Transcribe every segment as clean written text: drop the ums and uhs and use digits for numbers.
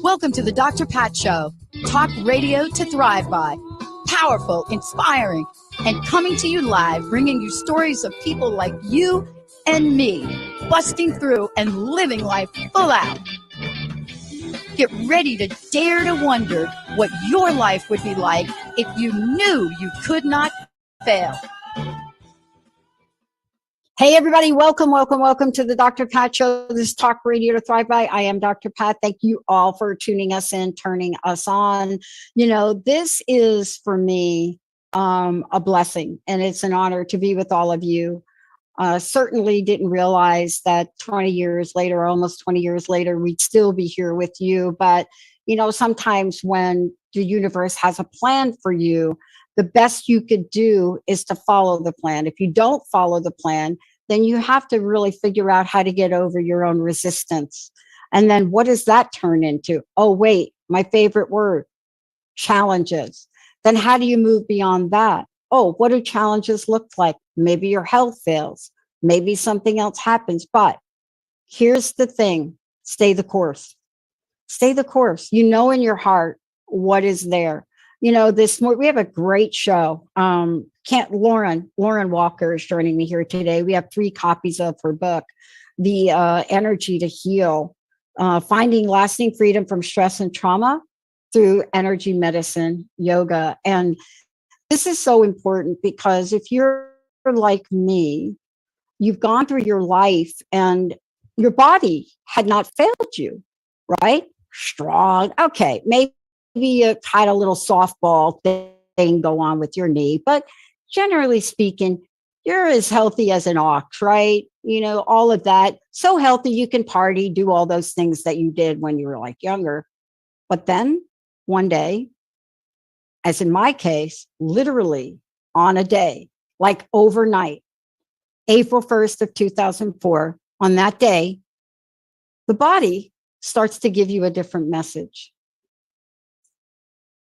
Welcome to the Dr. Pat Show. Talk radio to thrive by. Powerful, inspiring, and coming to you live, bringing you stories of people like you and me, busting through and living life full out. Get ready to dare to wonder what your life would be like if you knew you could not fail. Hey, everybody. Welcome to the Dr. Pat Show. This is Talk Radio to Thrive By. I am Dr. Pat. Thank you all for tuning us in, turning us on. You know, this is for me a blessing, and it's an honor to be with all of you. Certainly didn't realize that 20 years later, almost 20 years later, we'd still be here with you. But, you know, sometimes when the universe has a plan for you, the best you could do is to follow the plan. If you don't follow the plan, then you have to really figure out how to get over your own resistance. And then what does that turn into? Oh, wait, my favorite word, challenges. Then how do you move beyond that? Oh, what do challenges look like? Maybe your health fails. Maybe something else happens. But here's the thing, stay the course. Stay the course. You know in your heart what is there. You know, we have a great show. Lauren Walker is joining me here today. We have 3 copies of her book, The Energy to Heal, Finding Lasting Freedom from Stress and Trauma Through Energy Medicine, Yoga. And this is so important because if you're like me, you've gone through your life and your body had not failed you, right? Strong. Okay, maybe you had a little softball thing go on with your knee, but generally speaking, you're as healthy as an ox, right? You know, all of that. So healthy you can party, do all those things that you did when you were like younger. But then one day, as in my case, literally on a day, like overnight, April 1st of 2004, on that day, the body starts to give you a different message.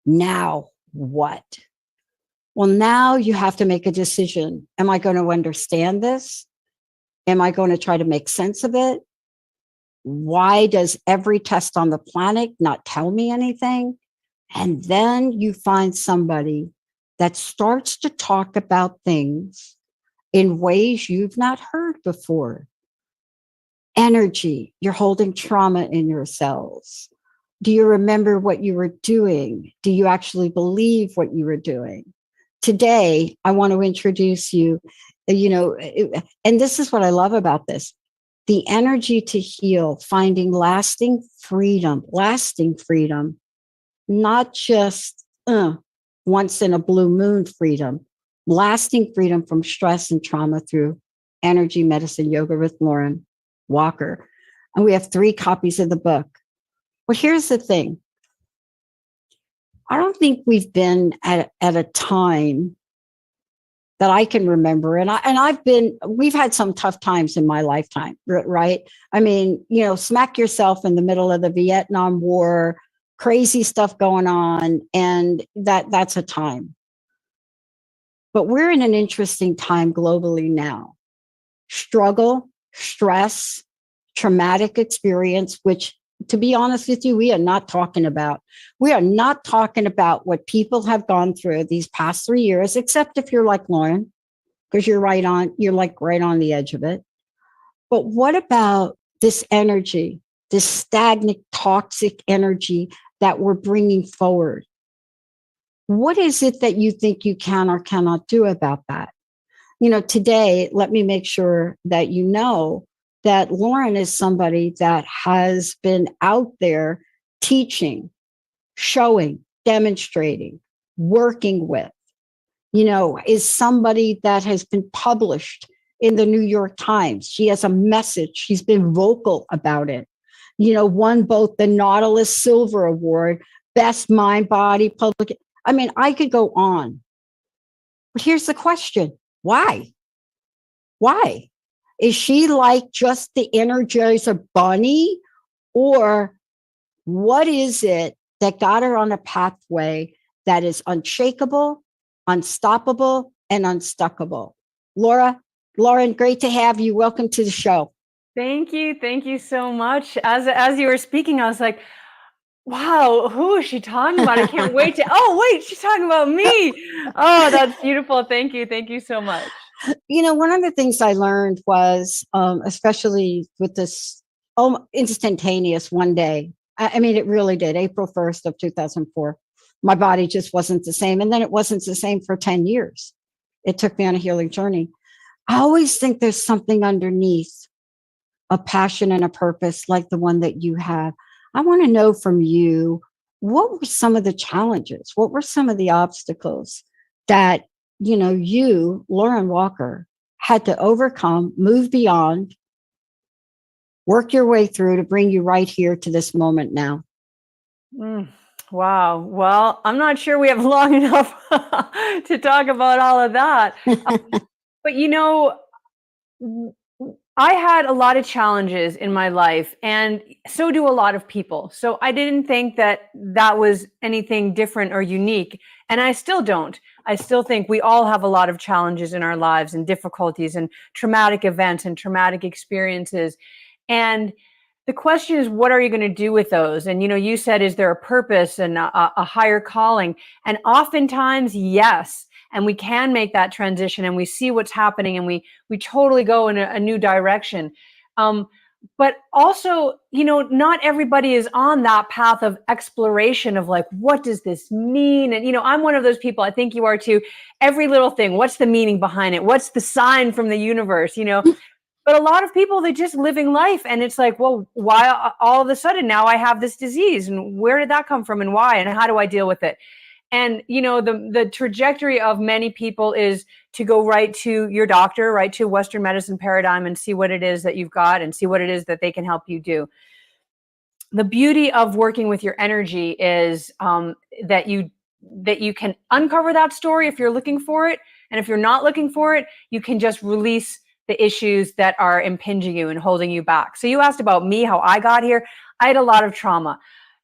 Now what? Well, now you have to make a decision. Am I going to understand this? Am I going to try to make sense of it? Why does every test on the planet not tell me anything? And then you find somebody that starts to talk about things in ways you've not heard before. Energy, you're holding trauma in your cells. Do you remember what you were doing? Do you actually believe what you were doing? Today, I want to introduce you, and this is what I love about this, the energy to heal, finding lasting freedom, not just once in a blue moon freedom, lasting freedom from stress and trauma through energy medicine yoga with Lauren Walker. And we have 3 copies of the book. But here's the thing. I don't think we've been at a time that I can remember. We've had some tough times in my lifetime, right? I mean, you know, smack yourself in the middle of the Vietnam War, crazy stuff going on, and that's a time. But we're in an interesting time globally now. Struggle, stress, traumatic experience, which, to be honest with you, we are not talking about. We are not talking about what people have gone through these past 3 years, except if you're like Lauren, because you're right on the edge of it. But what about this energy, this stagnant, toxic energy that we're bringing forward? What is it that you think you can or cannot do about that? You know, today, let me make sure that you know that Lauren is somebody that has been out there teaching, showing, demonstrating, working with, is somebody that has been published in the New York Times. She has a message. She's been vocal about it. Won both the Nautilus Silver Award, Best Mind Body Public. I mean, I could go on. But here's the question. Why? Why? Is she like just the Energizer bunny? Or what is it that got her on a pathway that is unshakable, unstoppable, and unstuckable? Lauren, great to have you. Welcome to the show. Thank you. Thank you so much. As you were speaking, I was like, wow, who is she talking about? I can't wait to, oh, wait, she's talking about me. Oh, that's beautiful. Thank you. Thank you so much. One of the things I learned was, especially with this instantaneous one day, I mean, it really did. April 1st of 2004, my body just wasn't the same. And then it wasn't the same for 10 years. It took me on a healing journey. I always think there's something underneath, a passion and a purpose like the one that you have. I want to know from you, what were some of the challenges? What were some of the obstacles that, you, Lauren Walker, had to overcome, move beyond, work your way through to bring you right here to this moment now? Mm, wow. Well, I'm not sure we have long enough to talk about all of that. But w- I had a lot of challenges in my life, and so do a lot of people. So I didn't think that that was anything different or unique. And I still don't. I still think we all have a lot of challenges in our lives and difficulties and traumatic events and traumatic experiences. And the question is, what are you going to do with those? And, you said, is there a purpose and a higher calling? And oftentimes, yes. And we can make that transition, and we see what's happening, and we totally go in a new direction. But also, not everybody is on that path of exploration of like, what does this mean? And, I'm one of those people, I think you are too. Every little thing, what's the meaning behind it? What's the sign from the universe? But a lot of people, they just living life, and it's like, well, why all of a sudden now I have this disease, and where did that come from, and why, and how do I deal with it? And the trajectory of many people is to go right to your doctor, right to Western medicine paradigm, and see what it is that you've got, and see what it is that they can help you do. The beauty of working with your energy is that you can uncover that story if you're looking for it, and if you're not looking for it, you can just release the issues that are impinging you and holding you back. So you asked about me, how I got here. I had a lot of trauma.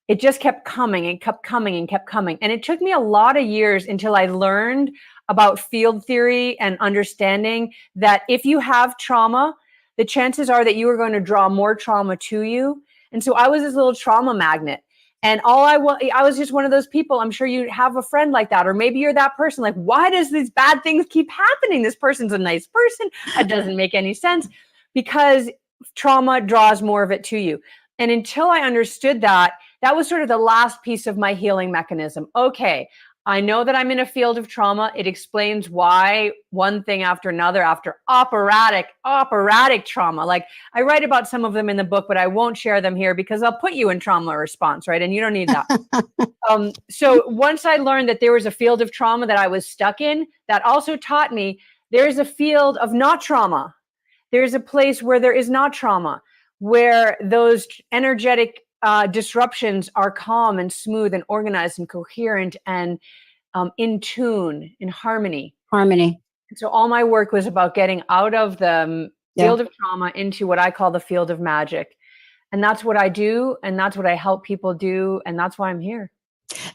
It just kept coming and kept coming and kept coming. And it took me a lot of years until I learned about field theory and understanding that if you have trauma, the chances are that you are going to draw more trauma to you. And so I was this little trauma magnet. And I was just one of those people. I'm sure you have a friend like that, or maybe you're that person. Like, why does these bad things keep happening? This person's a nice person. It doesn't make any sense, because trauma draws more of it to you. And until I understood that, that was sort of the last piece of my healing mechanism. Okay, I know that I'm in a field of trauma. It explains why one thing after another, after operatic trauma. Like, I write about some of them in the book, but I won't share them here because I'll put you in trauma response, right? And you don't need that. So once I learned that there was a field of trauma that I was stuck in, that also taught me there's a field of not trauma. There's a place where there is not trauma, where those energetic disruptions are calm and smooth and organized and coherent and in tune, in harmony. Harmony. So all my work was about getting out of the field of trauma into what I call the field of magic. And that's what I do. And that's what I help people do. And that's why I'm here.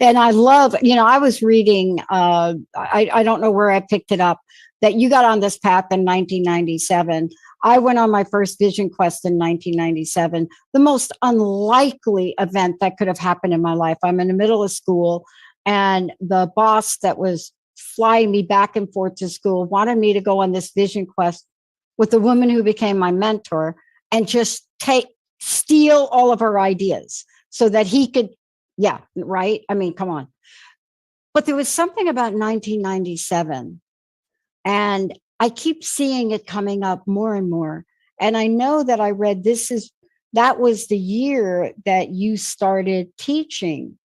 And I love, I was reading, I don't know where I picked it up, that you got on this path in 1997. I went on my first vision quest in 1997, the most unlikely event that could have happened in my life. I'm in the middle of school, and the boss that was flying me back and forth to school wanted me to go on this vision quest with the woman who became my mentor, and just steal all of her ideas so that he could, yeah, right? I mean, come on. But there was something about 1997, and I keep seeing it coming up more and more. And I know that I read that was the year that you started teaching.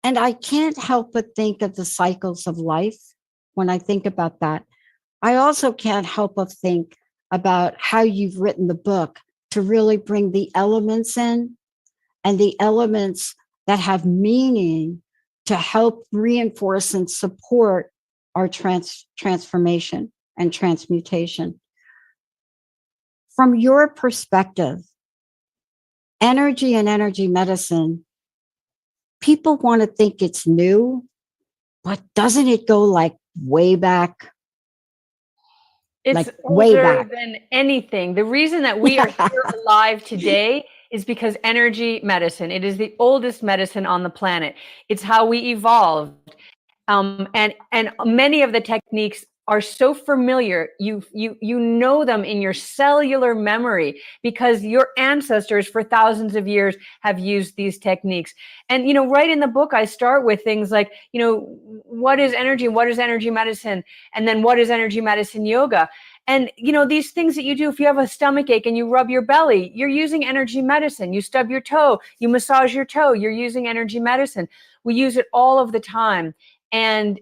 And I can't help but think of the cycles of life when I think about that. I also can't help but think about how you've written the book to really bring the elements in, and the elements that have meaning to help reinforce and support our transformation and transmutation. From your perspective, energy and energy medicine, people want to think it's new, but doesn't it go like way back? It's like way older back. than anything. The reason that we are here alive today is because energy medicine. It is the oldest medicine on the planet. It's how we evolved. And many of the techniques are so familiar. You know them in your cellular memory because your ancestors for thousands of years have used these techniques. And right in the book, I start with things like, what is energy? What is energy medicine? And then what is energy medicine yoga? And these things that you do, if you have a stomach ache and you rub your belly, you're using energy medicine. You stub your toe, you massage your toe, you're using energy medicine. We use it all of the time. And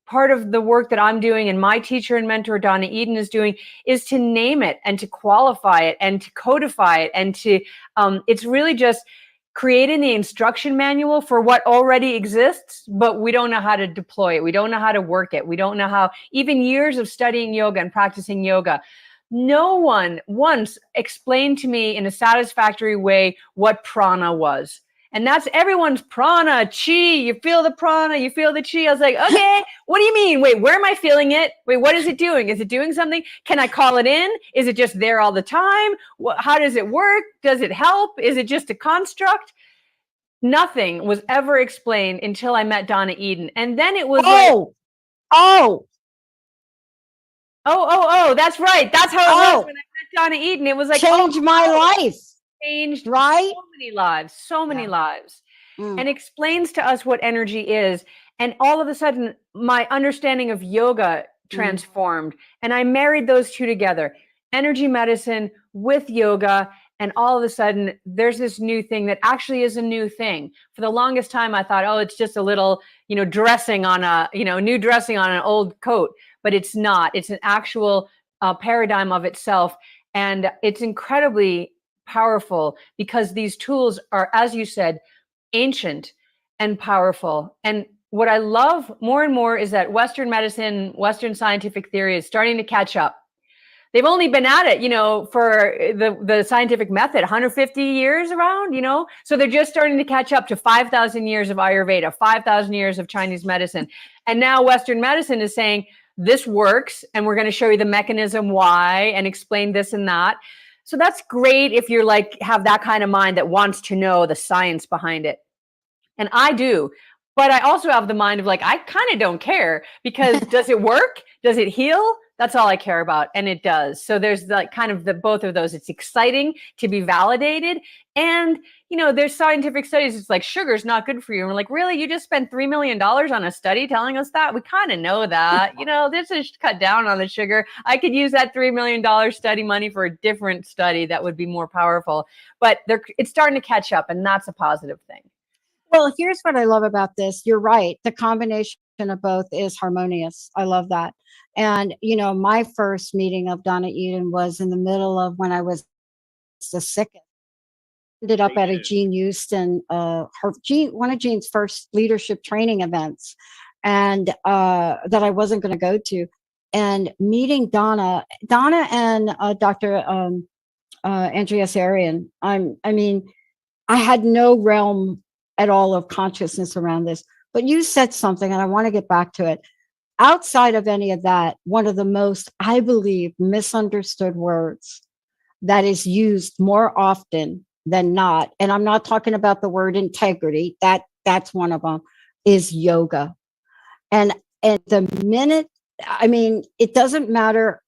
part of the work that I'm doing and my teacher and mentor, Donna Eden, is doing is to name it and to qualify it and to codify it. And to, it's really just creating the instruction manual for what already exists, but we don't know how to deploy it. We don't know how to work it. We don't know how, even years of studying yoga and practicing yoga, no one once explained to me in a satisfactory way what prana was. And that's everyone's prana, chi. You feel the prana, you feel the chi. I was like, okay, what do you mean? Wait, where am I feeling it? Wait, what is it doing? Is it doing something? Can I call it in? Is it just there all the time? How does it work? Does it help? Is it just a construct? Nothing was ever explained until I met Donna Eden. And then it was like, Oh, that's right. That's how it was when I met Donna Eden. It was like, changed my life. Changed Right? so many lives. Mm. And explains to us what energy is. And all of a sudden, my understanding of yoga transformed. And I married those two together, energy medicine with yoga. And all of a sudden, there's this new thing that actually is a new thing. For the longest time, I thought, oh, it's just a little, dressing on a, new dressing on an old coat. But it's not. It's an actual paradigm of itself. And it's incredibly powerful because these tools are, as you said, ancient and powerful. And what I love more and more is that Western medicine, Western scientific theory is starting to catch up. They've only been at it, for the scientific method, 150 years around, so they're just starting to catch up to 5,000 years of Ayurveda, 5,000 years of Chinese medicine. And now Western medicine is saying, this works, and we're going to show you the mechanism why and explain this and that. So that's great if you're have that kind of mind that wants to know the science behind it. And I do. But I also have the mind of I kind of don't care because does it work? Does it heal? That's all I care about. And it does. So there's kind of the both of those. It's exciting to be validated. And, there's scientific studies. It's like sugar's not good for you. And we're like, really? You just spent $3 million on a study telling us that? We kind of know that. This is cut down on the sugar. I could use that $3 million study money for a different study that would be more powerful. But it's starting to catch up. And that's a positive thing. Well, here's what I love about this. You're right. The combination of both is harmonious. I love that. And, my first meeting of Donna Eden was in the middle of when I was the sickest. Ended up at a Jean Houston, one of Jean's first leadership training events, and that I wasn't going to go to. And meeting Donna and Dr. Andrea Sarian. I had no realm at all of consciousness around this, but you said something, and I want to get back to it. Outside of any of that, one of the most, I believe, misunderstood words that is used more often than not, and I'm not talking about the word integrity, that's one of them, is yoga. And the minute, it doesn't matter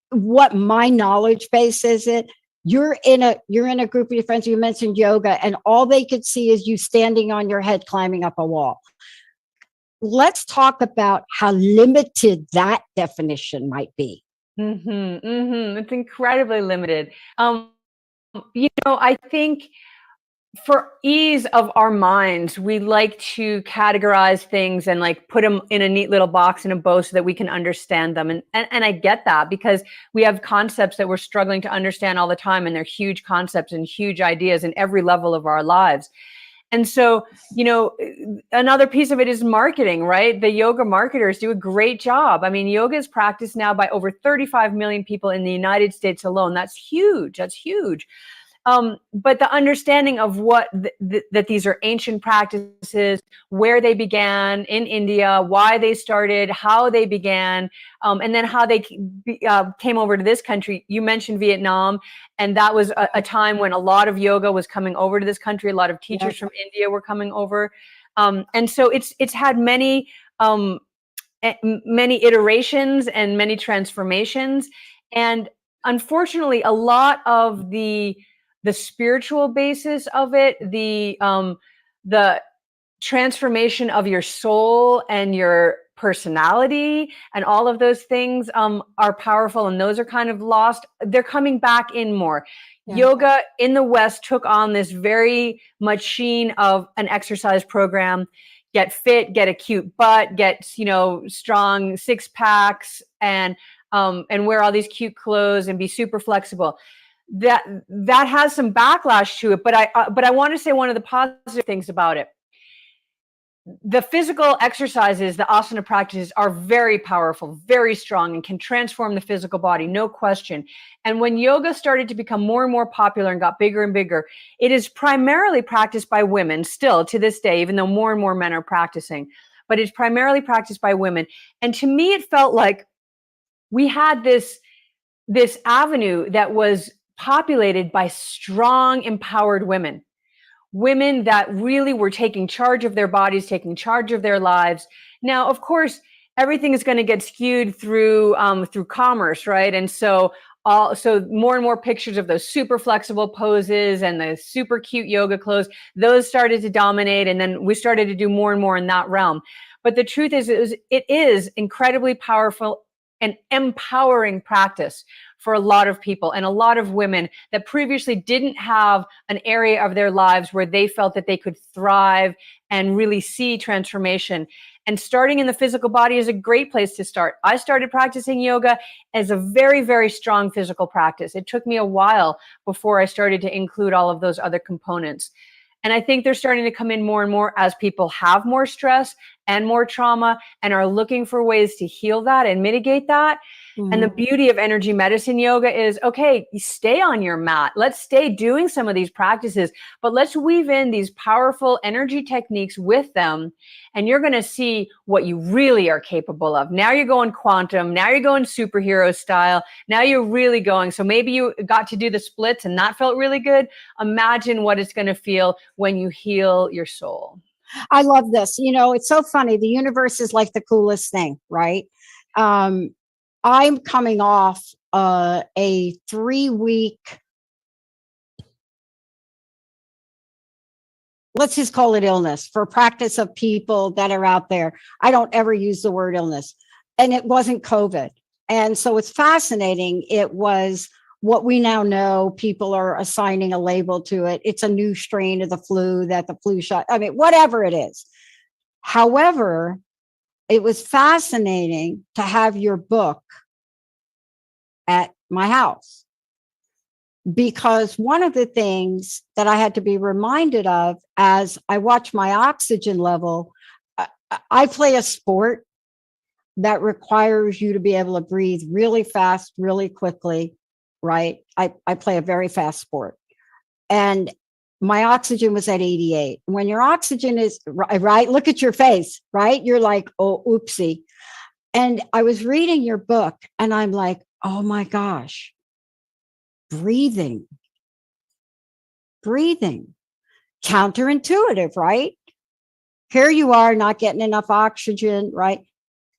what my knowledge base is, you're in a group of your friends, you mentioned yoga, and all they could see is you standing on your head climbing up a wall. Let's talk about how limited that definition might be. It's incredibly limited. I think for ease of our minds, we like to categorize things and put them in a neat little box in a bow so that we can understand them. And I get that because we have concepts that we're struggling to understand all the time, and they're huge concepts and huge ideas in every level of our lives. And so, another piece of it is marketing, right? The yoga marketers do a great job. Yoga is practiced now by over 35 million people in the United States alone. That's huge. But the understanding of what that these are ancient practices, where they began in India, why they started, how they began, and then how they came over to this country. You mentioned Vietnam, and that was a time when a lot of yoga was coming over to this country. A lot of teachers Yeah. from India were coming over, and so it's had many many iterations and many transformations. And unfortunately, a lot of the spiritual basis of it, the transformation of your soul and your personality and all of those things are powerful, and those are kind of lost. They're coming back in more. Yeah. Yoga in the West took on this very much sheen of an exercise program. Get fit, get a cute butt, get, you know, strong six packs, and wear all these cute clothes and be super flexible. That has some backlash to it, but I want to say one of the positive things about it: the physical exercises, the asana practices, are very powerful, very strong, and can transform the physical body, no question. And when yoga started to become more and more popular and got bigger and bigger, it is primarily practiced by women still to this day, even though more and more men are practicing. But it's primarily practiced by women. And to me, it felt like we had this avenue that was populated by strong, empowered women. Women that really were taking charge of their bodies, taking charge of their lives. Now, of course, everything is going to get skewed through commerce, right? And so more and more pictures of those super flexible poses and the super cute yoga clothes, those started to dominate, and then we started to do more and more in that realm. But the truth is, it is incredibly powerful and empowering practice for a lot of people and a lot of women that previously didn't have an area of their lives where they felt that they could thrive and really see transformation. And starting in the physical body is a great place to start. I started practicing yoga as a very, very strong physical practice. It took me a while before I started to include all of those other components. And I think they're starting to come in more and more as people have more stress and more trauma and are looking for ways to heal that and mitigate that. And the beauty of energy medicine yoga is, okay, you stay on your mat. Let's stay doing some of these practices, but let's weave in these powerful energy techniques with them. And you're going to see what you really are capable of. Now you're going quantum. Now you're going superhero style. Now you're really going. So maybe you got to do the splits and that felt really good. Imagine what it's going to feel when you heal your soul. I love this. You know, it's so funny. The universe is like the coolest thing, right? I'm coming off a 3-week, let's just call it illness, for practice of people that are out there. I don't ever use the word illness. And it wasn't COVID. And so it's fascinating. It was what we now know. People are assigning a label to it. It's a new strain of the flu, that the flu shot, I mean, whatever it is. However, it was fascinating to have your book at my house, because one of the things that I had to be reminded of as I watch my oxygen level, I play a sport that requires you to be able to breathe really fast, really quickly, right? I play a very fast sport. And my oxygen was at 88. When your oxygen is right, look at your face, right? You're like, oh, oopsie. And I was reading your book and I'm like, oh my gosh, breathing, counterintuitive, right? Here you are not getting enough oxygen, right?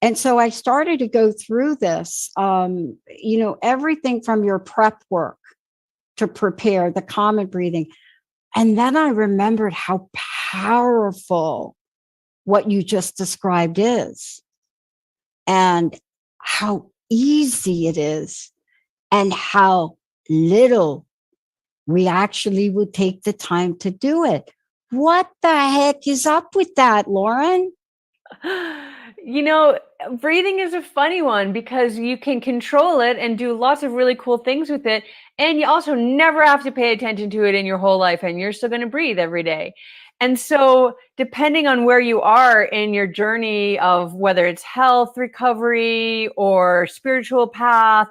And so I started to go through this, everything from your prep work to prepare the common breathing. And then I remembered how powerful what you just described is, and how easy it is, and how little we actually would take the time to do it. What the heck is up with that, Lauren? You know, breathing is a funny one because you can control it and do lots of really cool things with it. And you also never have to pay attention to it in your whole life, and you're still going to breathe every day. And so, depending on where you are in your journey of whether it's health, recovery, or spiritual path,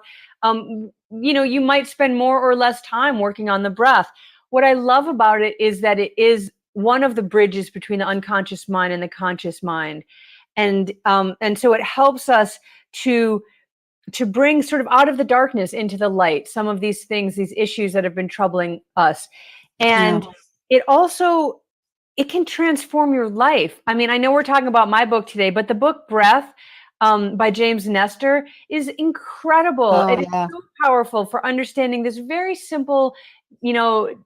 you might spend more or less time working on the breath. What I love about it is that it is one of the bridges between the unconscious mind and the conscious mind. And so it helps us to bring sort of out of the darkness into the light some of these things, these issues that have been troubling us. And it also, it can transform your life. I mean, I know we're talking about my book today, but the book Breath by James Nestor is incredible. It is so powerful for understanding this very simple,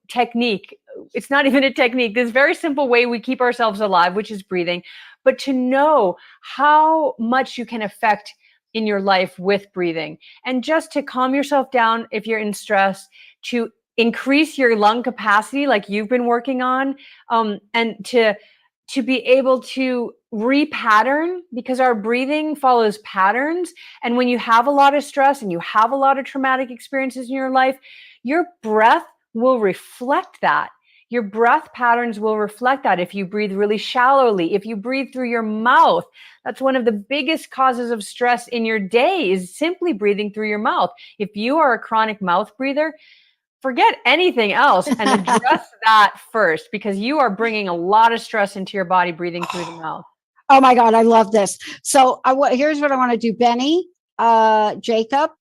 technique. It's not even a technique, this very simple way we keep ourselves alive, which is breathing, but to know how much you can affect in your life with breathing, and just to calm yourself down if you're in stress, to increase your lung capacity like you've been working on, and to be able to repattern, because our breathing follows patterns. And when you have a lot of stress and you have a lot of traumatic experiences in your life, your breath will reflect that. Your breath patterns will reflect that. If you breathe really shallowly, if you breathe through your mouth, that's one of the biggest causes of stress in your day, is simply breathing through your mouth. If you are a chronic mouth breather, forget anything else and address that first, because you are bringing a lot of stress into your body breathing through the mouth. Oh my God, I love this. So here's what I want to do. Benny, Jacob,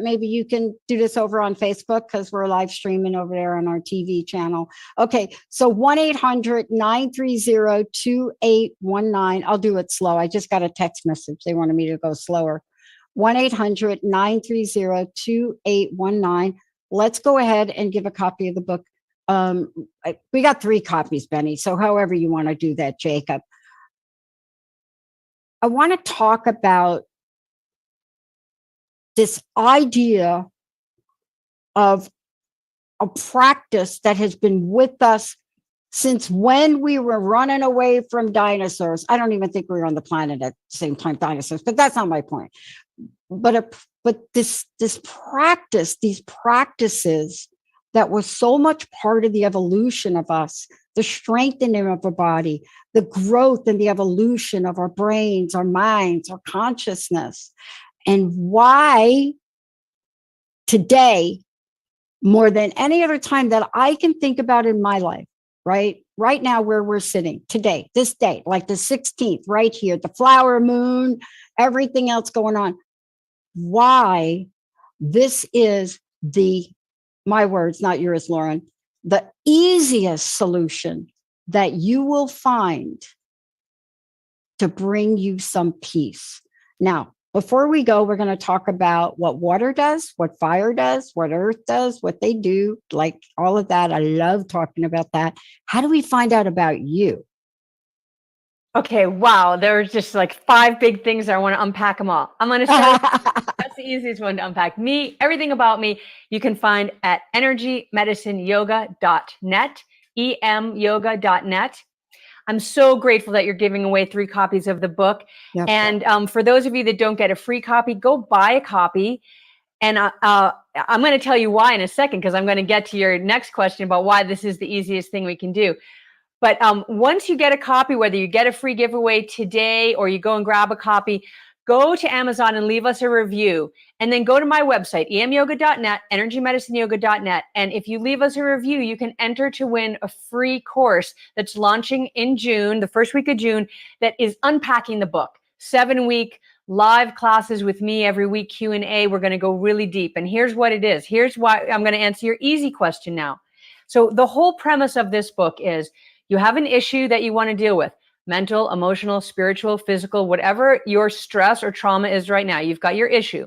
maybe you can do this over on Facebook, because we're live streaming over there on our TV channel. Okay, so 1-800-930-2819. I'll do it slow. I just got a text message. They wanted me to go slower. 1-800-930-2819. Let's go ahead and give a copy of the book. We got 3 copies, Benny. So however you want to do that, Jacob. I want to talk about this idea of a practice that has been with us since when we were running away from dinosaurs. I don't even think we were on the planet at the same time, dinosaurs, but that's not my point. But this practice, these practices that was so much part of the evolution of us, the strengthening of our body, the growth and the evolution of our brains, our minds, our consciousness, and why today, more than any other time that I can think about in my life, right now where we're sitting today, this day, like the 16th, right here, the flower moon, everything else going on, why this is my words, not yours, Lauren, the easiest solution that you will find to bring you some peace. Now, before we go, we're going to talk about what water does, what fire does, what earth does, what they do, like all of that. I love talking about that. How do we find out about you? Okay, wow. There's just like 5 big things there. I want to unpack them all. I'm going to start. That's the easiest one to unpack. Me, everything about me, you can find at energymedicineyoga.net, emyoga.net. I'm so grateful that you're giving away 3 copies of the book. Yep. And for those of you that don't get a free copy, go buy a copy. And I'm going to tell you why in a second, because I'm going to get to your next question about why this is the easiest thing we can do. But once you get a copy, whether you get a free giveaway today or you go and grab a copy, go to Amazon and leave us a review. And then go to my website, emyoga.net, energymedicineyoga.net. And if you leave us a review, you can enter to win a free course that's launching in June, the first week of June, that is unpacking the book. 7-week live classes with me every week, Q&A. We're going to go really deep. And here's what it is. Here's why I'm going to answer your easy question now. So the whole premise of this book is you have an issue that you want to deal with. Mental, emotional, spiritual, physical, whatever your stress or trauma is right now, you've got your issue.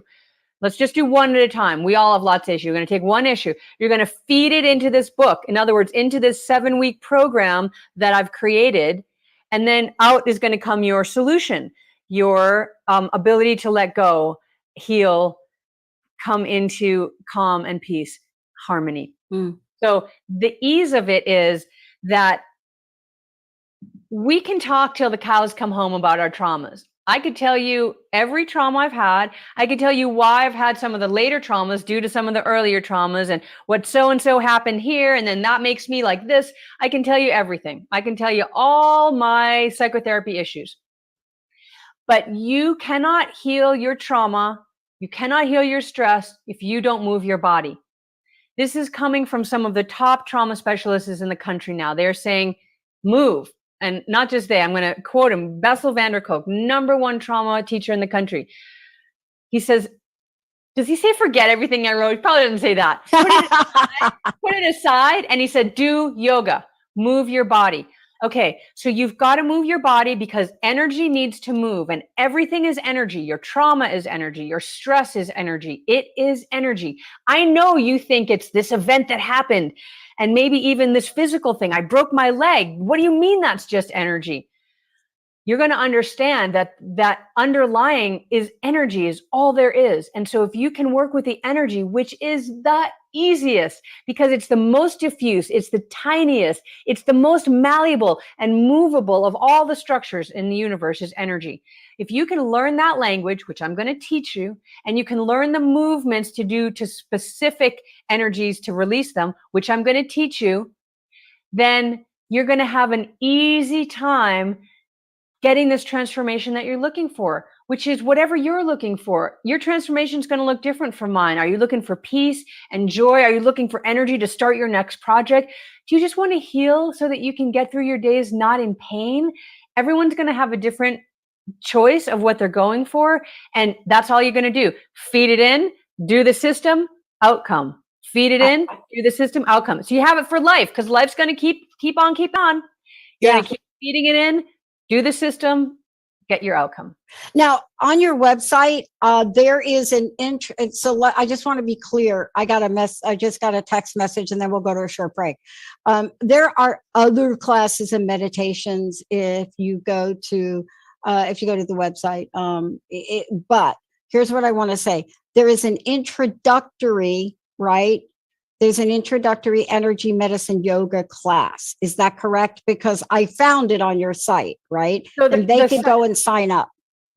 Let's just do one at a time. We all have lots of issues. You're going to take one issue. You're going to feed it into this book. In other words, into this 7-week program that I've created. And then out is going to come your solution, your ability to let go, heal, come into calm and peace, harmony. So the ease of it is that we can talk till the cows come home about our traumas. I could tell you every trauma I've had. I could tell you why I've had some of the later traumas due to some of the earlier traumas, and what so-and-so happened here, and then that makes me like this. I can tell you everything. I can tell you all my psychotherapy issues. But you cannot heal your trauma You cannot heal your stress if you don't move your body. This is coming from some of the top trauma specialists in the country now. They're saying, move. And not just they, I'm going to quote him, Bessel van der Kolk, #1 trauma teacher in the country. He says, does he say forget everything I wrote? He probably doesn't say that. Put it aside. And he said, do yoga, move your body. Okay, so you've got to move your body because energy needs to move, and everything is energy. Your trauma is energy. Your stress is energy. It is energy. I know you think it's this event that happened, and maybe even this physical thing. I broke my leg. What do you mean that's just energy? You're going to understand that underlying is energy is all there is. And so if you can work with the energy, which is the easiest because it's the most diffuse, it's the tiniest, it's the most malleable and movable of all the structures in the universe is energy. If you can learn that language, which I'm going to teach you, and you can learn the movements to do to specific energies to release them, which I'm going to teach you, then you're going to have an easy time getting this transformation that you're looking for, which is whatever you're looking for. Your transformation is going to look different from mine. Are you looking for peace and joy? Are you looking for energy to start your next project? Do you just want to heal so that you can get through your days not in pain? Everyone's going to have a different choice of what they're going for. And that's all you're going to do. Feed it in, do the system, outcome. Feed it in, do the system, outcome. So you have it for life because life's going to keep on. You're going to keep feeding it in, do the system, get your outcome. Now, on your website, there is an so I just want to be clear. I just got a text message, and then we'll go to a short break. There are other classes and meditations if you go to the website. But here's what I want to say: there is an introductory, right? There's an introductory energy medicine yoga class. Is that correct? Because I found it on your site, right? So and they can go and sign up.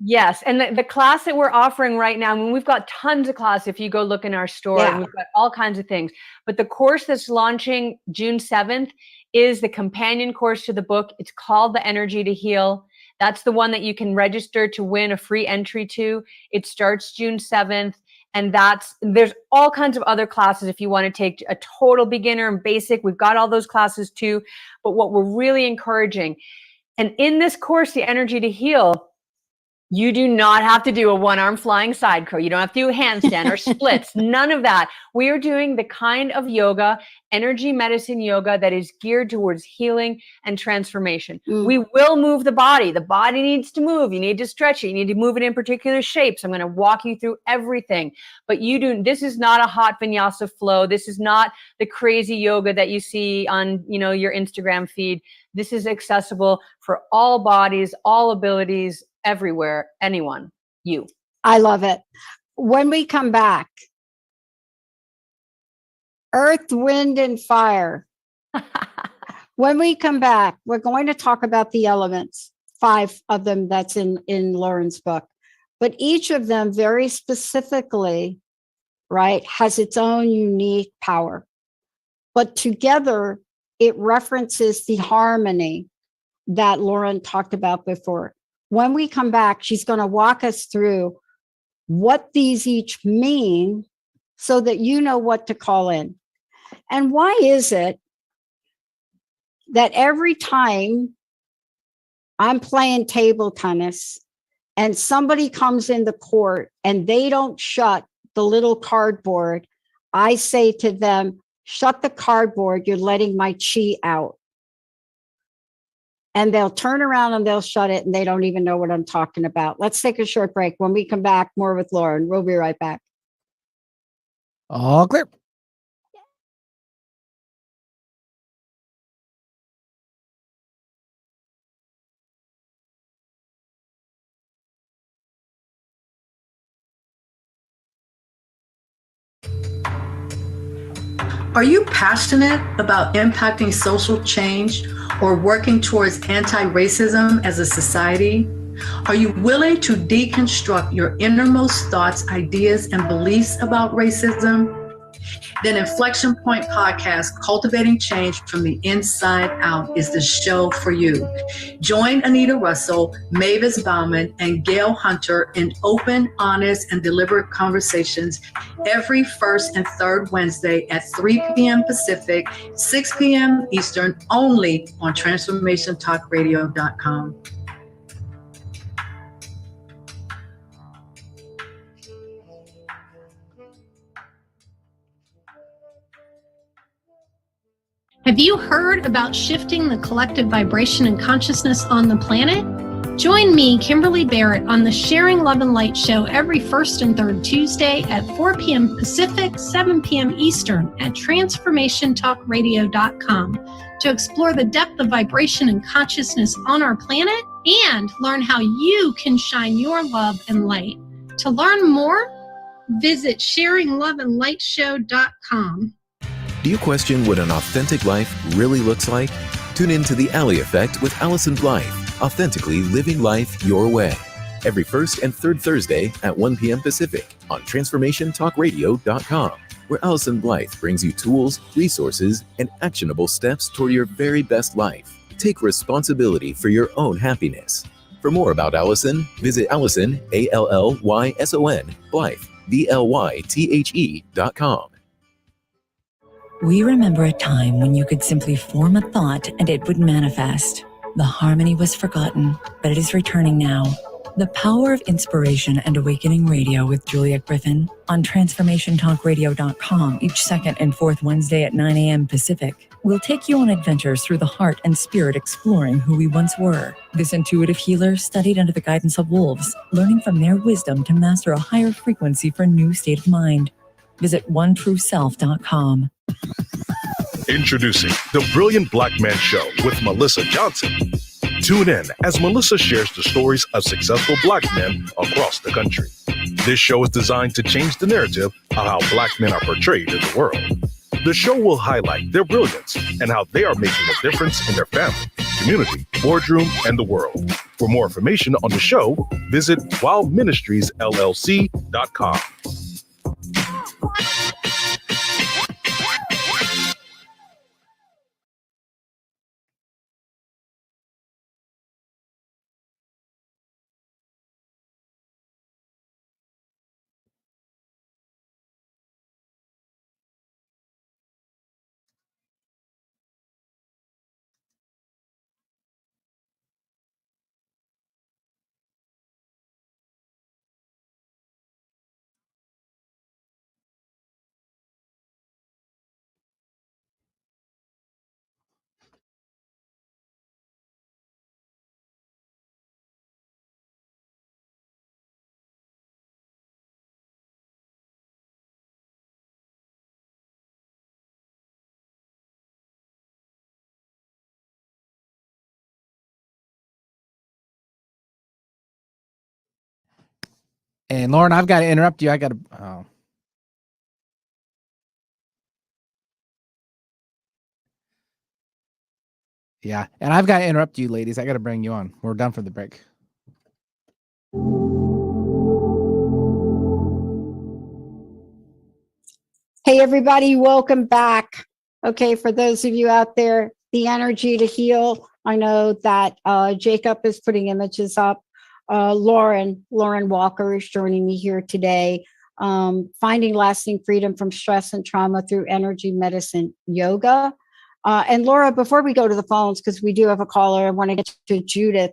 Yes. And the class that we're offering right now, I mean, we've got tons of classes if you go look in our store, and we've got all kinds of things. But the course that's launching June 7th is the companion course to the book. It's called The Energy to Heal. That's the one that you can register to win a free entry to. It starts June 7th. And there's all kinds of other classes if you want to take a total beginner and basic. We've got all those classes too. But what we're really encouraging, and in this course, The Energy to Heal, you do not have to do a one-arm flying side crow. You don't have to do a handstand or splits. None of that. We are doing the kind of yoga, energy medicine yoga, that is geared towards healing and transformation. We will move the body. The body needs to move. You need to stretch it. You need to move it in particular shapes. I'm going to walk you through everything. But this is not a hot vinyasa flow. This is not the crazy yoga that you see on, your Instagram feed. This is accessible for all bodies, all abilities, everywhere, anyone, you. I love it. When we come back, earth, wind, and fire. When we come back, we're going to talk about the elements, 5 of them that's in Lauren's book. But each of them very specifically, right, has its own unique power. But together, it references the harmony that Lauren talked about before. When we come back, she's going to walk us through what these each mean so that you know what to call in. And why is it that every time I'm playing table tennis and somebody comes in the court and they don't shut the little cardboard, I say to them, shut the cardboard, you're letting my chi out. And they'll turn around and they'll shut it, and they don't even know what I'm talking about. Let's take a short break. When we come back, more with Lauren. We'll be right back. All clear. Are you passionate about impacting social change or working towards anti-racism as a society? Are you willing to deconstruct your innermost thoughts, ideas, and beliefs about racism? then Inflection Point Podcast, Cultivating Change from the Inside Out, is the show for you. Join Anita Russell, Mavis Bauman, and Gail Hunter in open, honest, and deliberate conversations every first and third Wednesday at 3 p.m. Pacific, 6 p.m. Eastern, only on TransformationTalkRadio.com. Have you heard about shifting the collective vibration and consciousness on the planet? Join me, Kimberly Barrett, on the Sharing Love and Light show every first and third Tuesday at 4 p.m. Pacific, 7 p.m. Eastern at TransformationTalkRadio.com to explore the depth of vibration and consciousness on our planet and learn how you can shine your love and light. To learn more, visit SharingLoveAndLightShow.com. Do you question what an authentic life really looks like? Tune in to The Alley Effect with Allison Blythe, authentically living life your way. Every first and third Thursday at 1 p.m. Pacific on TransformationTalkRadio.com, where Allison Blythe brings you tools, resources, and actionable steps toward your very best life. Take responsibility for your own happiness. For more about Allison, visit Allison, ALLYSON, Blythe, BLYTHE.com. We remember a time when you could simply form a thought and it would manifest. The harmony was forgotten, but it is returning now. The Power of Inspiration and Awakening Radio with Julia Griffin on TransformationTalkRadio.com each second and fourth Wednesday at 9 a.m. Pacific. We'll take you on adventures through the heart and spirit, exploring who we once were. This intuitive healer studied under the guidance of wolves, learning from their wisdom to master a higher frequency for a new state of mind. Visit OneTrueSelf.com. Introducing The Brilliant Black Man Show with Melissa Johnson. Tune in as Melissa shares the stories of successful Black men across the country. This show is designed to change the narrative of how Black men are portrayed in the world. The show will highlight their brilliance and how they are making a difference in their family, community, boardroom, and the world. For more information on the show, visit wildministriesllc.com. And Lauren, I've got to interrupt you. I got to. Oh. Yeah, and I've got to interrupt you, ladies. I got to bring you on. We're done for the break. Hey, everybody, welcome back. Okay, for those of you out there, the energy to heal. I know that Jacob is putting images up. Lauren Walker is joining me here today. Finding lasting freedom from stress and trauma through energy medicine yoga. And Laura, before we go to the phones, because we do have a caller, I want to get to Judith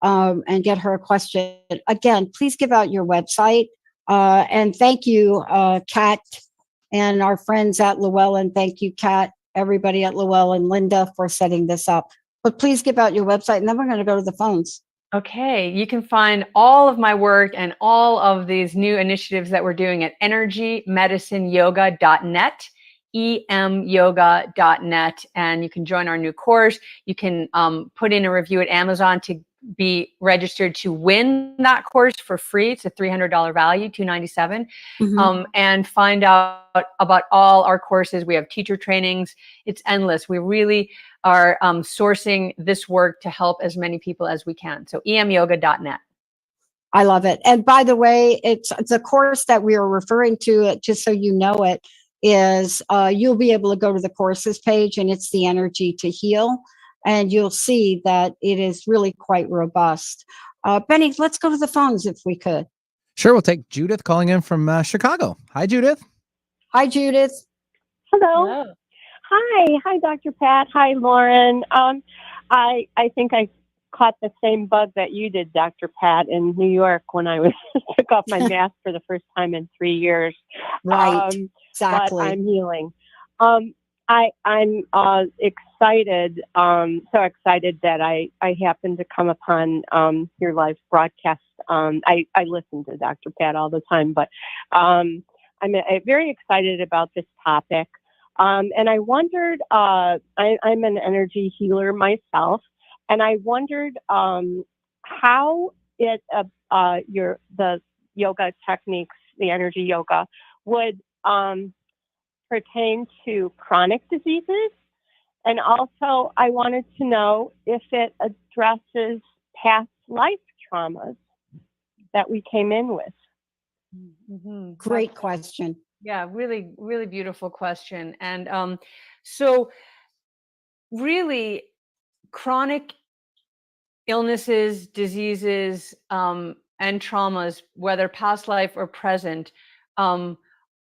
and get her a question. Again, please give out your website. And thank you, Kat, and our friends at Llewellyn. Thank you, Kat, everybody at Llewellyn, Linda, for setting this up. But please give out your website, and then we're going to go to the phones. Okay, you can find all of my work and all of these new initiatives that we're doing at energymedicineyoga.net, emyoga.net, and you can join our new course. You can put in a review at Amazon to be registered to win that course for free. It's a $300 value, $297, and find out about all our courses. We have teacher trainings. It's endless. We really are sourcing this work to help as many people as we can. So emyoga.net. I love it. And by the way, it's a course that we are referring to, just so you know it. is you'll be able to go to the courses page, and it's the energy to heal. And you'll see that it is really quite robust. Benny, let's go to the phones if we could. Sure, we'll take Judith calling in from Chicago. Hi, Judith. Hi, Judith. Hello. Hi, Dr. Pat. Hi, Lauren. I think I caught the same bug that you did, Dr. Pat, in New York when I was took off my mask for the first time in 3 years. Right, exactly. But I'm healing. I'm excited, so excited that I happened to come upon your live broadcast. I listen to Dr. Pat all the time, but I'm very excited about this topic. And I wondered, I'm an energy healer myself, and I wondered how the yoga techniques, the energy yoga, would pertain to chronic diseases. And also, I wanted to know if it addresses past life traumas that we came in with. Mm-hmm. Great question. Yeah, really, really beautiful question. And so really chronic illnesses, diseases, and traumas, whether past life or present,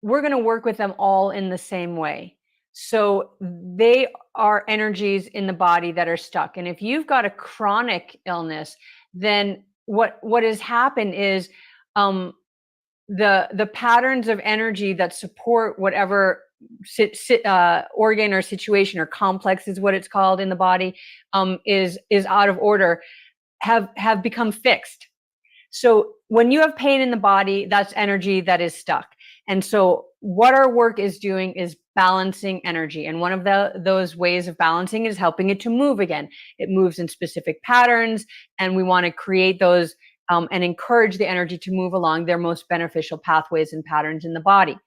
we're going to work with them all in the same way. So they are energies in the body that are stuck. And if you've got a chronic illness, then what has happened is the patterns of energy that support whatever organ or situation or complex is what it's called in the body is out of order, have become fixed. So when you have pain in the body, that's energy that is stuck. And so what our work is doing is balancing energy. And one of those ways of balancing is helping it to move again. It moves in specific patterns, and we want to create those and encourage the energy to move along their most beneficial pathways and patterns in the body.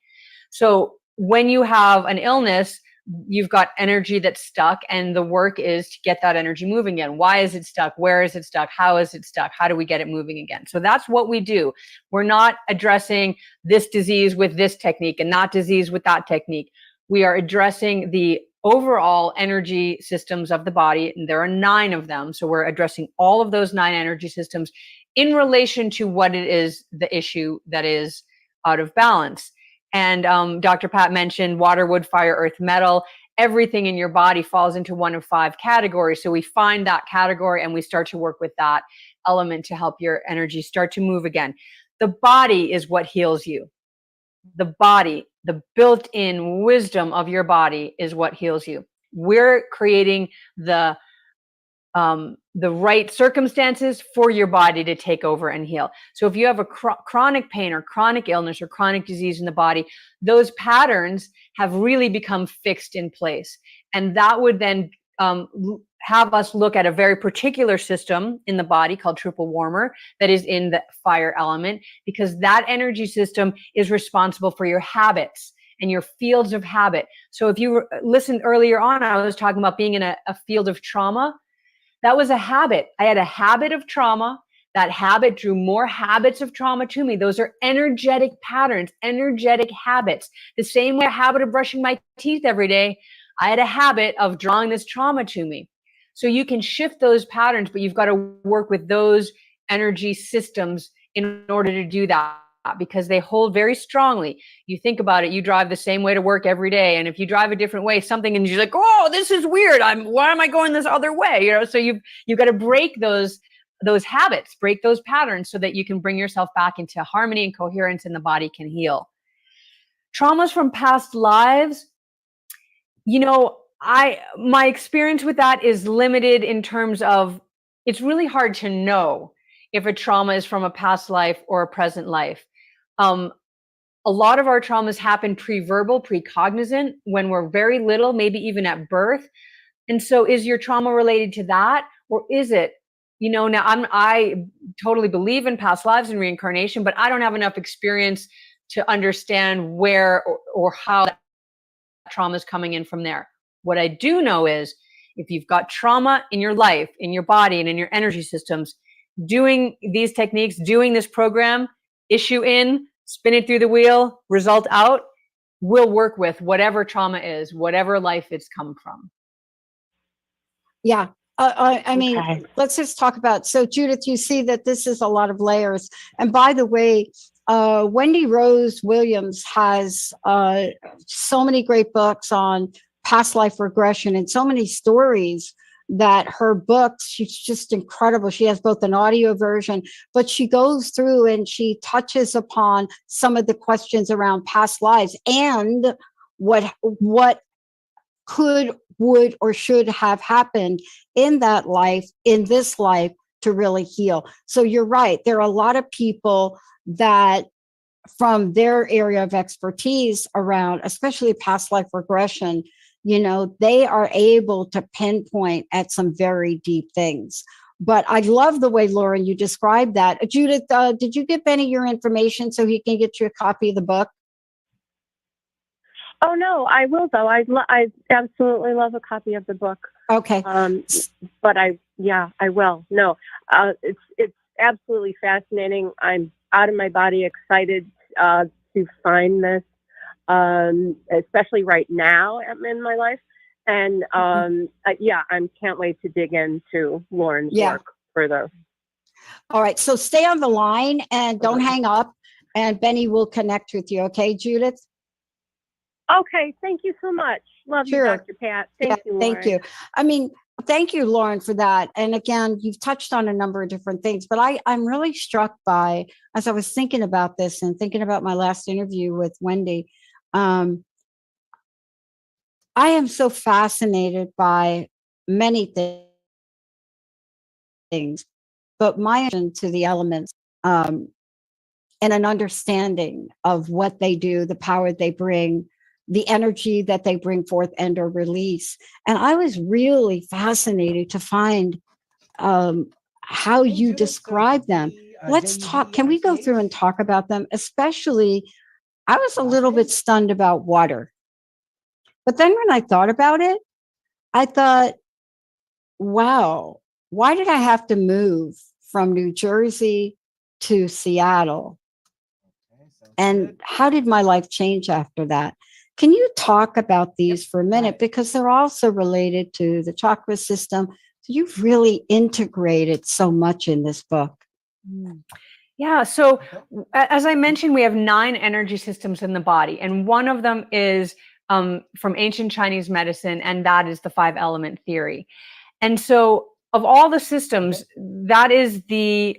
So when you have an illness, you've got energy that's stuck, and the work is to get that energy moving again. Why is it stuck? Where is it stuck? How is it stuck? How do we get it moving again? So that's what we do. We're not addressing this disease with this technique and that disease with that technique. We are addressing the overall energy systems of the body, and there are 9 of them. So we're addressing all of those 9 energy systems in relation to what it is, the issue that is out of balance. And Dr. Pat mentioned water, wood, fire, earth, metal. Everything in your body falls into one of 5 categories. So we find that category and we start to work with that element to help your energy start to move again. The body is what heals you. The body, the built-in wisdom of your body is what heals you. We're creating the right circumstances for your body to take over and heal. So if you have a chronic pain or chronic illness or chronic disease in the body, those patterns have really become fixed in place. And that would then have us look at a very particular system in the body called triple warmer that is in the fire element, because that energy system is responsible for your habits and your fields of habit. So if you listened earlier on, I was talking about being in a field of trauma. That was a habit. I had a habit of trauma. That habit drew more habits of trauma to me. Those are energetic patterns, energetic habits. The same way a habit of brushing my teeth every day, I had a habit of drawing this trauma to me. So you can shift those patterns, but you've got to work with those energy systems in order to do that, because they hold very strongly. You think about it, you drive the same way to work every day. And if you drive a different way, something and you're like, oh, this is weird. Why am I going this other way? So you've got to break those habits, break those patterns so that you can bring yourself back into harmony and coherence, and the body can heal. Traumas from past lives, my experience with that is limited in terms of it's really hard to know if a trauma is from a past life or a present life. A lot of our traumas happen pre-verbal, pre-cognizant, when we're very little, maybe even at birth. And so is your trauma related to that, or is it, now I totally believe in past lives and reincarnation, but I don't have enough experience to understand where or how that trauma is coming in from there. What I do know is if you've got trauma in your life, in your body, and in your energy systems, doing these techniques, doing this program, issue in, spin it through the wheel, result out, will work with whatever trauma is, whatever life it's come from. Yeah. I mean, Okay. let's just talk about, so Judith, you see that this is a lot of layers. And by the way, Wendy Rose Williams has so many great books on past life regression and so many stories that her books, she's just incredible. She has both an audio version, but she goes through and she touches upon some of the questions around past lives and what could, would, or should have happened in that life, in this life, to really heal. So you're right. There are a lot of people that, from their area of expertise around, especially past life regression, you know, they are able to pinpoint at some very deep things. But I love the way, Lauren, you described that. Judith, did you give Benny your information so he can get you a copy of the book? Oh no, I will though. I absolutely love a copy of the book. Okay. But I will. No, it's absolutely fascinating. I'm out of my body excited to find this, especially right now in my life. And I can't wait to dig into Lauren's work further. All right. So stay on the line and don't hang up, and Benny will connect with you. Okay, Judith? Okay, thank you so much. Love you, Dr. Pat. Thank you, Lauren. Thank you. I mean, thank you, Lauren, for that. And again, you've touched on a number of different things, but I'm really struck by, as I was thinking about this and thinking about my last interview with Wendy, I am so fascinated by many things, but my attention to the elements, and an understanding of what they do, the power they bring, the energy that they bring forth and or release. And I was really fascinated to find how you describe them. Let's talk. Can we go through and talk about them? Especially, I was a little bit stunned about water. But then when I thought about it, I thought, wow, why did I have to move from New Jersey to Seattle? And how did my life change after that? Can you talk about these for a minute? Because they're also related to the chakra system. So you've really integrated so much in this book. Yeah. So as I mentioned, we have 9 energy systems in the body, and one of them is from ancient Chinese medicine, and that is the 5-element theory. And so of all the systems, that is the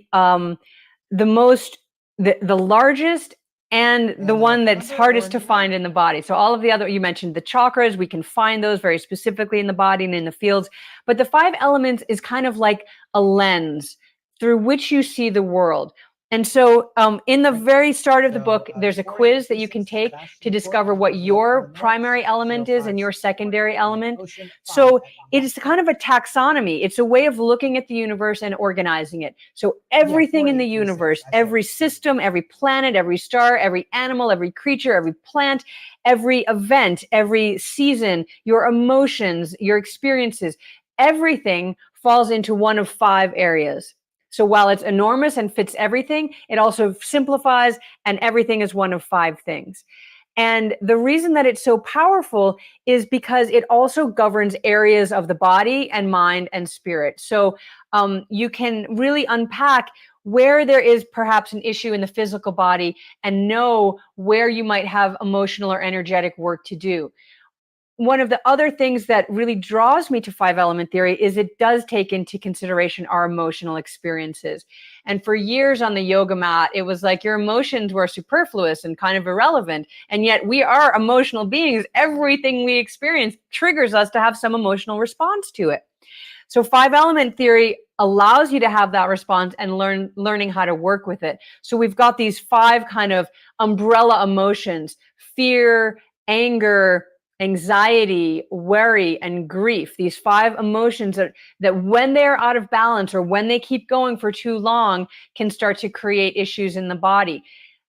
largest and the one that's hardest to find in the body. So all of the other, you mentioned the chakras, we can find those very specifically in the body and in the fields. But the 5 elements is kind of like a lens through which you see the world. And so in the very start of the book, there's a quiz that you can take to discover what your primary element is and your secondary element. So it is kind of a taxonomy. It's a way of looking at the universe and organizing it. So everything in the universe, every system, every planet, every star, every animal, every creature, every plant, every event, every season, your emotions, your experiences, everything falls into one of 5 areas. So while it's enormous and fits everything, it also simplifies, and everything is one of 5 things. And the reason that it's so powerful is because it also governs areas of the body and mind and spirit. So you can really unpack where there is perhaps an issue in the physical body and know where you might have emotional or energetic work to do. One of the other things that really draws me to 5-element theory is it does take into consideration our emotional experiences. And for years on the yoga mat, it was like your emotions were superfluous and kind of irrelevant. And yet we are emotional beings. Everything we experience triggers us to have some emotional response to it. So 5-element theory allows you to have that response and learning how to work with it. So we've got these 5 kind of umbrella emotions: fear, anger, anxiety, worry, and grief. These 5 emotions that when they're out of balance or when they keep going for too long can start to create issues in the body.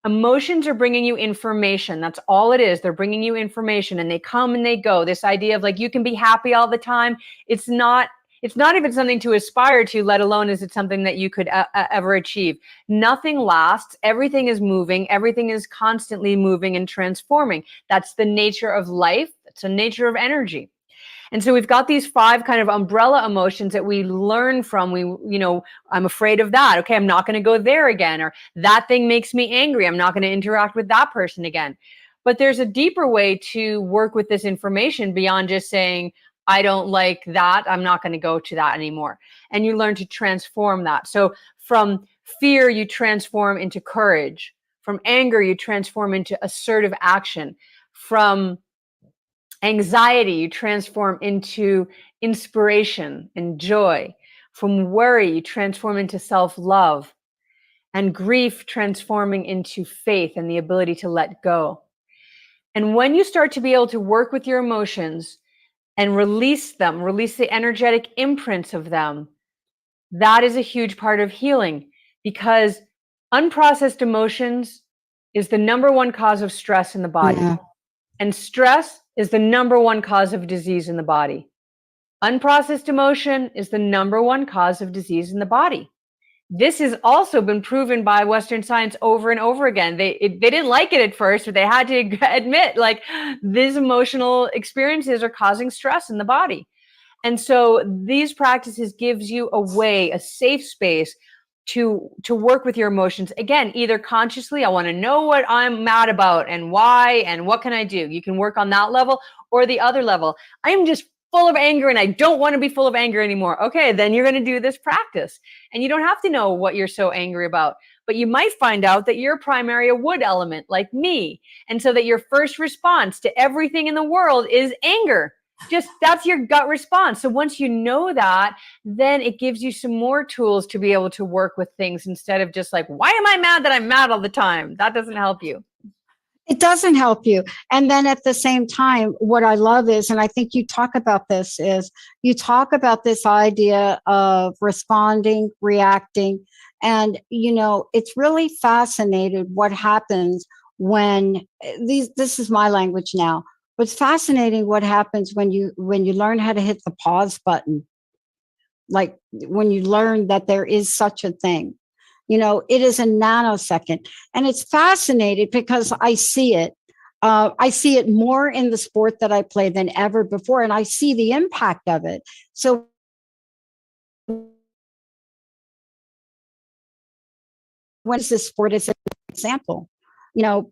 Emotions are bringing you information. That's all it is. They're bringing you information, and they come and they go. This idea of like you can be happy all the time, it's not It's not even something to aspire to, let alone is it something that you could ever achieve. Nothing lasts. Everything is moving. Everything is constantly moving and transforming. That's the nature of life. That's the nature of energy. And so we've got these 5 kind of umbrella emotions that we learn from. I'm afraid of that. Okay, I'm not going to go there again. Or that thing makes me angry. I'm not going to interact with that person again. But there's a deeper way to work with this information beyond just saying, I don't like that. I'm not going to go to that anymore. And you learn to transform that. So from fear, you transform into courage. From anger, you transform into assertive action. From anxiety, you transform into inspiration and joy. From worry, you transform into self-love. And grief, transforming into faith and the ability to let go. And when you start to be able to work with your emotions and release them, release the energetic imprints of them, that is a huge part of healing, because unprocessed emotions is the number 1 cause of stress in the body. Yeah. And stress is the number 1 cause of disease in the body. Unprocessed emotion is the number 1 cause of disease in the body. This has also been proven by Western science over and over again. They didn't like it at first, but they had to admit, like, these emotional experiences are causing stress in the body. And so these practices gives you a way, a safe space to work with your emotions. Again, either consciously, I want to know what I'm mad about and why and what can I do? You can work on that level, or the other level. I'm just full of anger and I don't want to be full of anger anymore. Okay, then you're going to do this practice. And you don't have to know what you're so angry about, but you might find out that you're primarily a wood element like me. And so that your first response to everything in the world is anger. Just that's your gut response. So once you know that, then it gives you some more tools to be able to work with things instead of just like, why am I mad that I'm mad all the time? That doesn't help you. It doesn't help you. And then at the same time, what I love is, and I think you talk about this, is you talk about this idea of responding, reacting. And, it's really fascinating what happens when this is my language now. What's fascinating what happens when you learn how to hit the pause button, like when you learn that there is such a thing. It is a nanosecond. And it's fascinating because I see it. I see it more in the sport that I play than ever before. And I see the impact of it. So when is this sport as an example?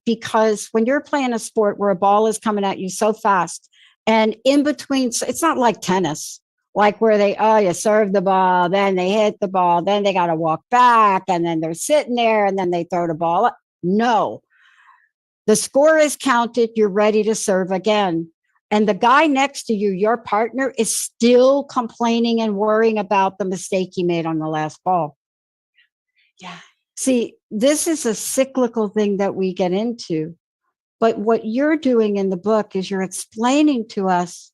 Because when you're playing a sport where a ball is coming at you so fast, and in between, it's not like tennis, like where you serve the ball, then they hit the ball, then they got to walk back, and then they're sitting there, and then they throw the ball up. No, the score is counted. You're ready to serve again. And the guy next to you, your partner, is still complaining and worrying about the mistake he made on the last ball. Yeah. See, this is a cyclical thing that we get into. But what you're doing in the book is you're explaining to us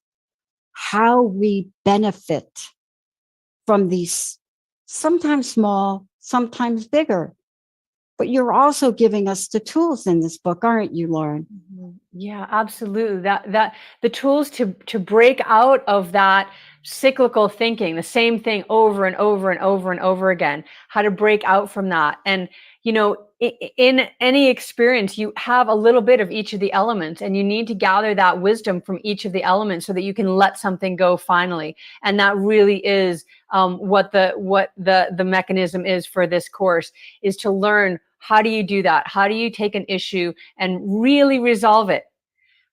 how we benefit from these, sometimes small, sometimes bigger. But you're also giving us the tools in this book, aren't you, Lauren? Yeah, absolutely. That the tools to break out of that cyclical thinking, the same thing over and over and over and over again, how to break out from that. And, in any experience, you have a little bit of each of the elements, and you need to gather that wisdom from each of the elements so that you can let something go finally. And that really is what the mechanism is for this course, is to learn, how do you do that? How do you take an issue and really resolve it?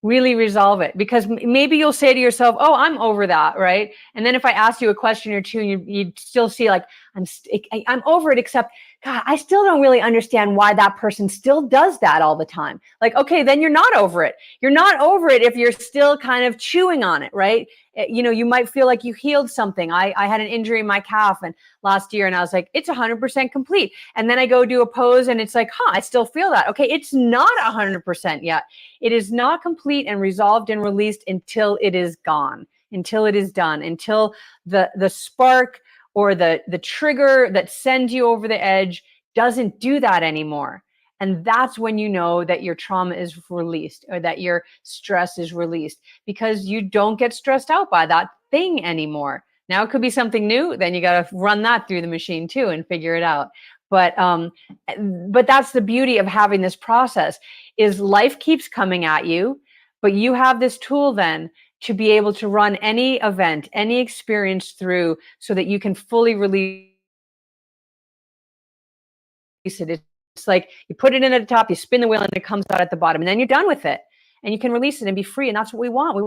Really resolve it, because maybe you'll say to yourself, oh, I'm over that, right? And then if I ask you a question or two, and you'd still see like, I'm over it, except, God, I still don't really understand why that person still does that all the time. Like, okay, then you're not over it. You're not over it if you're still kind of chewing on it, right? You might feel like you healed something. I had an injury in my calf and last year, and I was like, it's 100% complete. And then I go do a pose and it's like, I still feel that. Okay, it's not 100% yet. It is not complete and resolved and released until it is gone, until it is done, until the spark or the trigger that sends you over the edge doesn't do that anymore. And that's when you know that your trauma is released or that your stress is released, because you don't get stressed out by that thing anymore. Now it could be something new. Then you got to run that through the machine too and figure it out. But that's the beauty of having this process, is life keeps coming at you, but you have this tool then to be able to run any event, any experience through, so that you can fully release it. It's like you put it in at the top, you spin the wheel, and it comes out at the bottom, and then you're done with it, and you can release it and be free. And that's what we want. We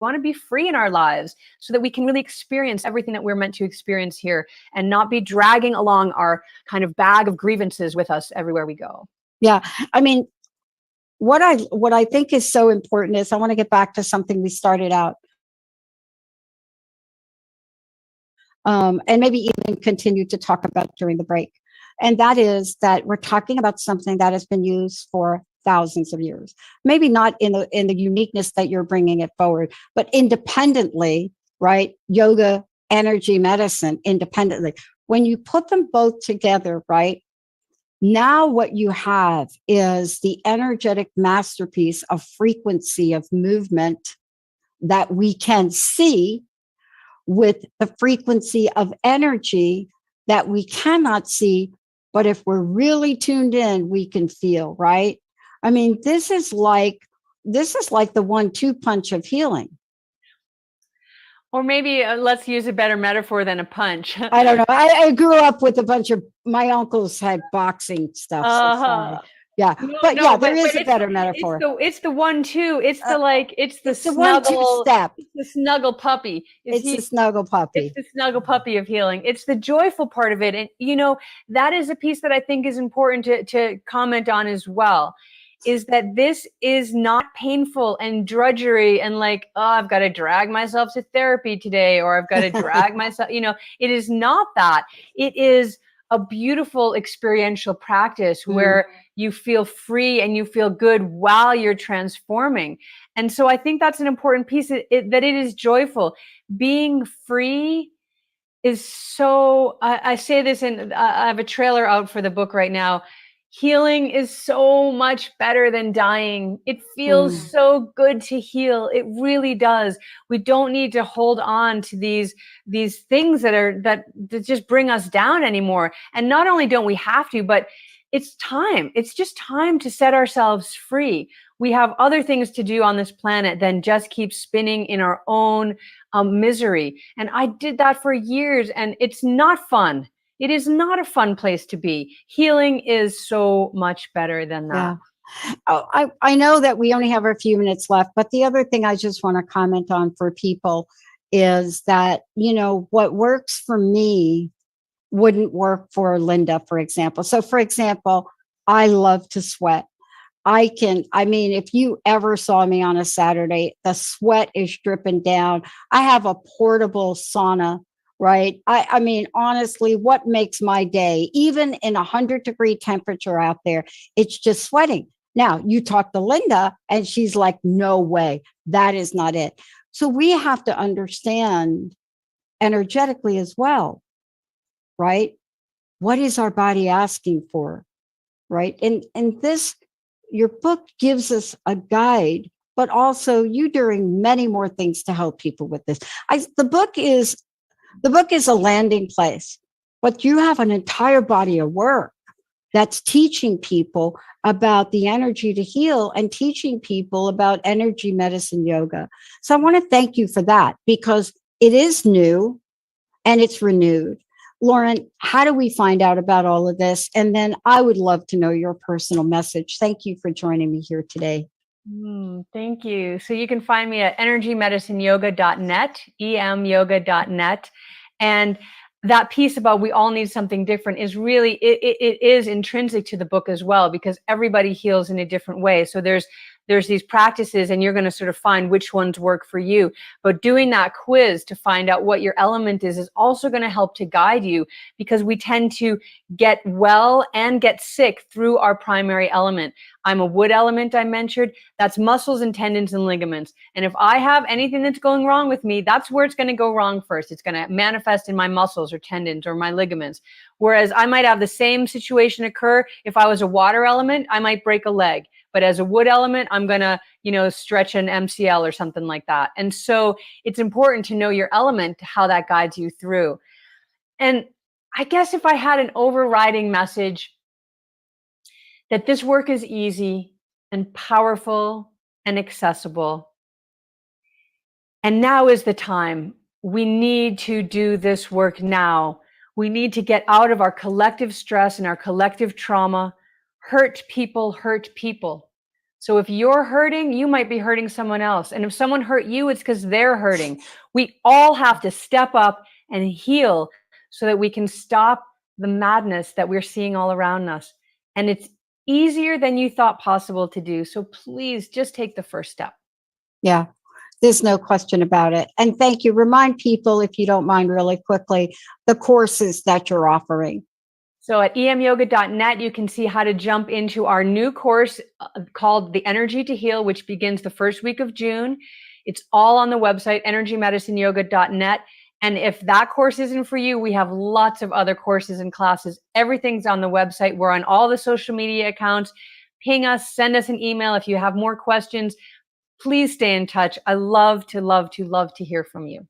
want to be free in our lives so that we can really experience everything that we're meant to experience here, and not be dragging along our kind of bag of grievances with us everywhere we go. Yeah. I mean, what I think is so important is, I want to get back to something we started out, and maybe even continue to talk about during the break. And that is that we're talking about something that has been used for thousands of years, maybe not in the uniqueness that you're bringing it forward, but independently, right? Yoga, energy medicine, independently. When you put them both together, right? Now what you have is the energetic masterpiece of frequency of movement that we can see, with the frequency of energy that we cannot see, but if we're really tuned in, we can feel, right? I mean, this is like the 1-2 punch of healing. Or maybe let's use a better metaphor than a punch. I don't know. I grew up with a bunch of, my uncles had boxing stuff. So sorry. Yeah. There is a better metaphor. It's the 1-2. It's the snuggle 1-2 step. It's the snuggle puppy. It's the snuggle puppy. It's the snuggle puppy of healing. It's the joyful part of it. And, that is a piece that I think is important to comment on as well, is that this is not painful and drudgery and like, oh, I've got to drag myself to therapy today, or I've got to drag myself, it is not that. It is a beautiful experiential practice where you feel free and you feel good while you're transforming. And so I think that's an important piece, that it is joyful. Being free is so, I say this, and I have a trailer out for the book right now. Healing is so much better than dying. It feels so good to heal. It really does. We don't need to hold on to these things that just bring us down anymore. And not only don't we have to, but it's time. It's just time to set ourselves free. We have other things to do on this planet than just keep spinning in our own misery. And I did that for years, and it's not fun. It is not a fun place to be. Healing is so much better than that. Yeah. Oh, I know that we only have a few minutes left, but the other thing I just want to comment on for people is that, what works for me wouldn't work for Linda, for example. So, for example, I love to sweat. If you ever saw me on a Saturday, the sweat is dripping down. I have a portable sauna. Right. I mean, honestly, what makes my day, even in 100-degree temperature out there, it's just sweating. Now, you talk to Linda and she's like, no way, that is not it. So we have to understand energetically as well, right? What is our body asking for? Right. And this, your book gives us a guide, but also you doing many more things to help people with this. The book is a landing place, but you have an entire body of work that's teaching people about the energy to heal and teaching people about energy medicine yoga. So I want to thank you for that, because it is new and it's renewed. Lauren, how do we find out about all of this? And then I would love to know your personal message. Thank you for joining me here today. Thank you. So you can find me at energymedicineyoga.net, emyoga.net. And that piece about we all need something different is really, it is intrinsic to the book as well, because everybody heals in a different way. So there's these practices and you're going to sort of find which ones work for you. But doing that quiz to find out what your element is also going to help to guide you, because we tend to get well and get sick through our primary element. I'm a wood element, I mentioned. That's muscles and tendons and ligaments. And if I have anything that's going wrong with me, that's where it's going to go wrong first. It's going to manifest in my muscles or tendons or my ligaments. Whereas I might have the same situation occur if I was a water element, I might break a leg. but as a wood element, I'm going to, stretch an MCL or something like that. And so it's important to know your element, how that guides you through. And I guess if I had an overriding message, that this work is easy and powerful and accessible. And now is the time. We need to do this work now. We need to get out of our collective stress and our collective trauma. Hurt people hurt people. So if you're hurting, you might be hurting someone else. And if someone hurt you, it's because they're hurting. We all have to step up and heal so that we can stop the madness that we're seeing all around us. And it's easier than you thought possible to do. So please just take the first step. Yeah, there's no question about it. And thank you. Remind people, if you don't mind, really quickly, the courses that you're offering. So at emyoga.net, you can see how to jump into our new course called The Energy to Heal, which begins the first week of June. It's all on the website, energymedicineyoga.net. And if that course isn't for you, we have lots of other courses and classes. Everything's on the website. We're on all the social media accounts. Ping us, send us an email if you have more questions. Please stay in touch. I love to hear from you.